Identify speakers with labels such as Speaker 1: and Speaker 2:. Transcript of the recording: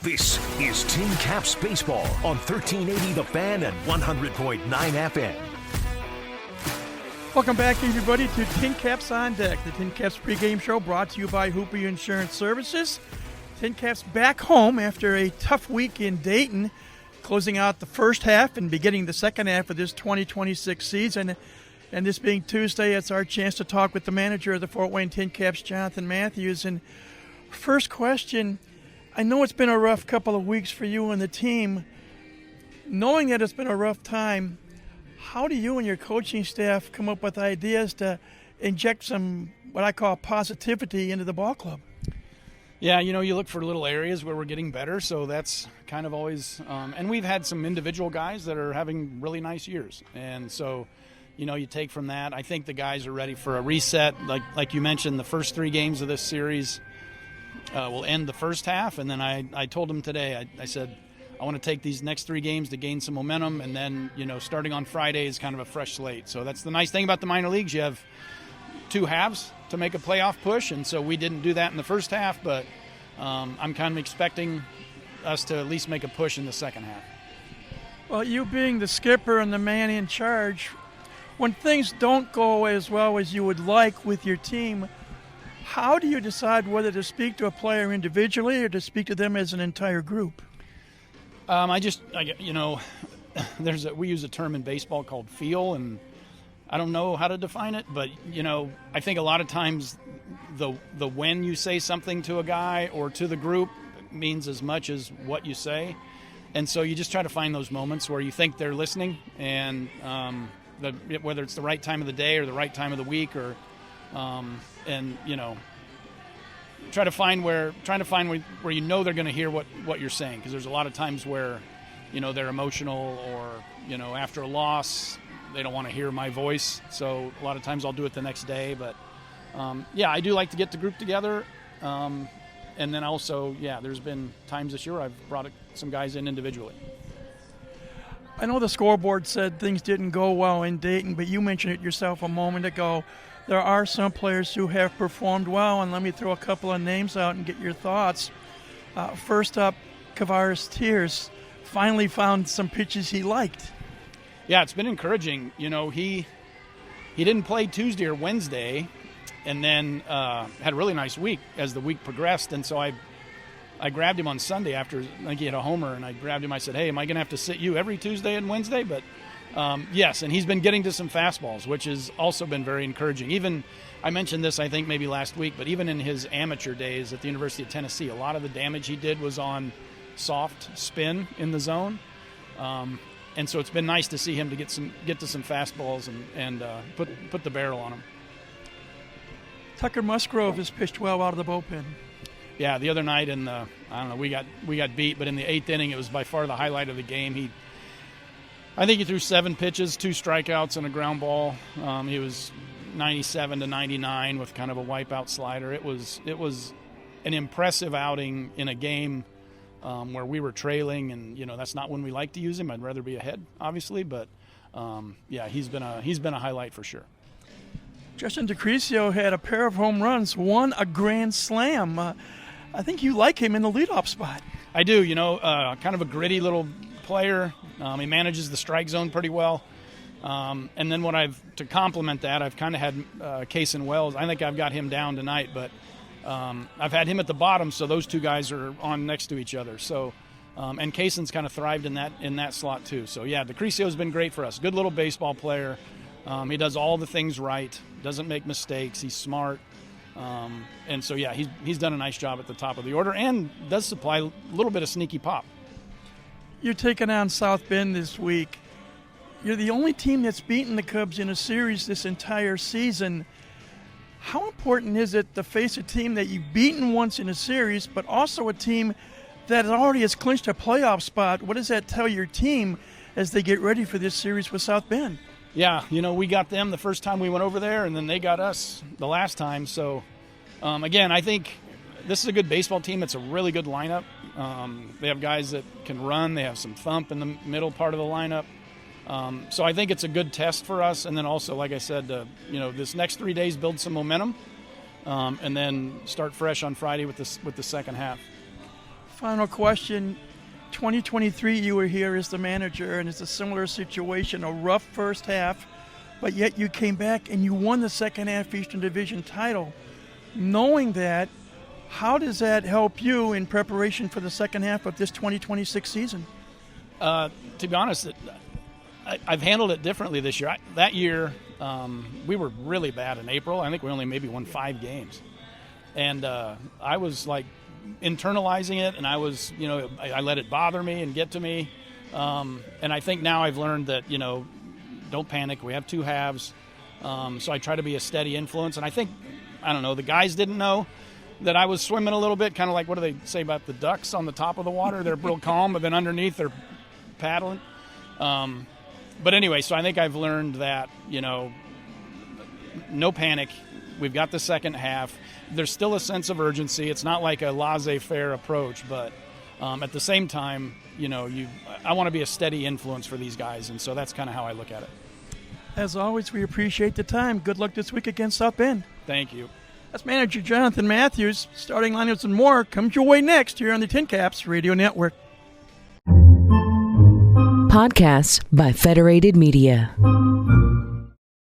Speaker 1: This is Tin Caps Baseball on 1380 The Fan and 100.9 FM.
Speaker 2: Welcome back, everybody, to Tin Caps on Deck, the Tin Caps pregame show brought to you by Hooper Insurance Services. Tin Caps back home after a tough week in Dayton, closing out the first half and beginning the second half of this 2026 season. And this being Tuesday, it's our chance to talk with the manager of the Fort Wayne Tin Caps, Jonathan Mathews. And first question, I know it's been a rough couple of weeks for you and the team. Knowing that it's been a rough time, how do you and your coaching staff come up with ideas to inject some, what I call, positivity into the ball club?
Speaker 3: Yeah, you look for little areas where we're getting better, so that's kind of always and we've had some individual guys that are having really nice years. And so, you take from that. I think the guys are ready for a reset. Like you mentioned, the first 3 games of this series will end the first half, and then I told them today, I said, I want to take these next 3 games to gain some momentum, and then, starting on Friday is kind of a fresh slate. So that's the nice thing about the minor leagues. You have 2 halves to make a playoff push, and so we didn't do that in the first half, but I'm kind of expecting us to at least make a push in the second half.
Speaker 2: Well, you being the skipper and the man in charge, when things don't go as well as you would like with your team, how do you decide whether to speak to a player individually or to speak to them as an entire group? We use a term in baseball called feel, and I don't know how to define it, but, I think a lot of times the when you say something to a guy or to the group means as much as what you say. And so you just try to find those moments where you think they're listening, and whether it's the right time of the day or the right time of the week, or trying to find where they're going to hear what you're saying, because there's a lot of times where they're emotional, or after a loss they don't want to hear my voice, so a lot of times I'll do it the next day. But I do like to get the group together, and then also there's been times this year I've brought some guys in individually. I know the scoreboard said things didn't go well in Dayton, but you mentioned it yourself a moment ago. There are some players who have performed well, and let me throw a couple of names out and get your thoughts. First up, Kavaris Tears finally found some pitches he liked.
Speaker 3: Yeah, it's been encouraging. He didn't play Tuesday or Wednesday, and then had a really nice week as the week progressed. And so I grabbed him on Sunday after I think he had a homer, and I grabbed him. I said, hey, am I going to have to sit you every Tuesday and Wednesday? But yes, and he's been getting to some fastballs, which has also been very encouraging. Even, I mentioned this I think maybe last week, but even in his amateur days at the University of Tennessee, a lot of the damage he did was on soft spin in the zone. And so it's been nice to see him to get to some fastballs and put the barrel on them.
Speaker 2: Tucker Musgrove has pitched well out of the bullpen.
Speaker 3: Yeah, the other night we got beat, but in the 8th inning it was by far the highlight of the game. I think he threw 7 pitches, 2 strikeouts, and a ground ball. He was 97 to 99 with kind of a wipeout slider. It was an impressive outing in a game where we were trailing, and that's not when we like to use him. I'd rather be ahead, obviously, but he's been a highlight for sure.
Speaker 2: Justin DeCrisio had a pair of home runs, won a grand slam. I think you like him in the leadoff spot.
Speaker 3: I do. Kind of a gritty little player. He manages the strike zone pretty well. And then to complement that, I've kind of had Case and Wells. I think I've got him down tonight, but I've had him at the bottom, so those 2 guys are on next to each other. So, and Kaysen's kind of thrived in that slot too. So DeCrisio's been great for us. Good little baseball player. He does all the things right. Doesn't make mistakes. He's smart. And so he's done a nice job at the top of the order and does supply a little bit of sneaky pop.
Speaker 2: You're taking on South Bend this week. You're the only team that's beaten the Cubs in a series this entire season. How important is it to face a team that you've beaten once in a series, but also a team that already has clinched a playoff spot? What does that tell your team as they get ready for this series with South Bend?
Speaker 3: Yeah, we got them the first time we went over there, and then they got us the last time. So, again, I think this is a good baseball team. It's a really good lineup. They have guys that can run. They have some thump in the middle part of the lineup. So I think it's a good test for us. And then also, like I said, this next 3 days build some momentum, and then start fresh on Friday with the second half.
Speaker 4: final question. 2023, you were here as the manager, and it's a similar situation, a rough first half, but yet you came back and you won the second half Eastern Division title. Knowing that, how does that help you in preparation for the second half of this 2026 season?
Speaker 2: To be honest, I've handled it differently this year. That year, we were really bad in April. I think we only maybe won 5 games. And I was like internalizing it, and I was, I let it bother me and get to me. And I think now I've learned that, don't panic. We have 2 halves. So I try to be a steady influence. And I think, the guys didn't know that I was swimming a little bit, kind of like, what do they say about the ducks on the top of the water? They're real calm, but then underneath they're paddling. But anyway, so I think I've learned that, no panic. We've got the second half. There's still a sense of urgency. It's not like a laissez-faire approach, but at the same time, I want to be a steady influence for these guys, and so that's kind of how I look at it.
Speaker 4: As always, we appreciate the time. Good luck this week against South Bend.
Speaker 2: Thank you.
Speaker 4: That's manager Jonathan Mathews. Starting lineups and more comes your way next here on the Tin Caps Radio Network.
Speaker 5: Podcasts by Federated Media.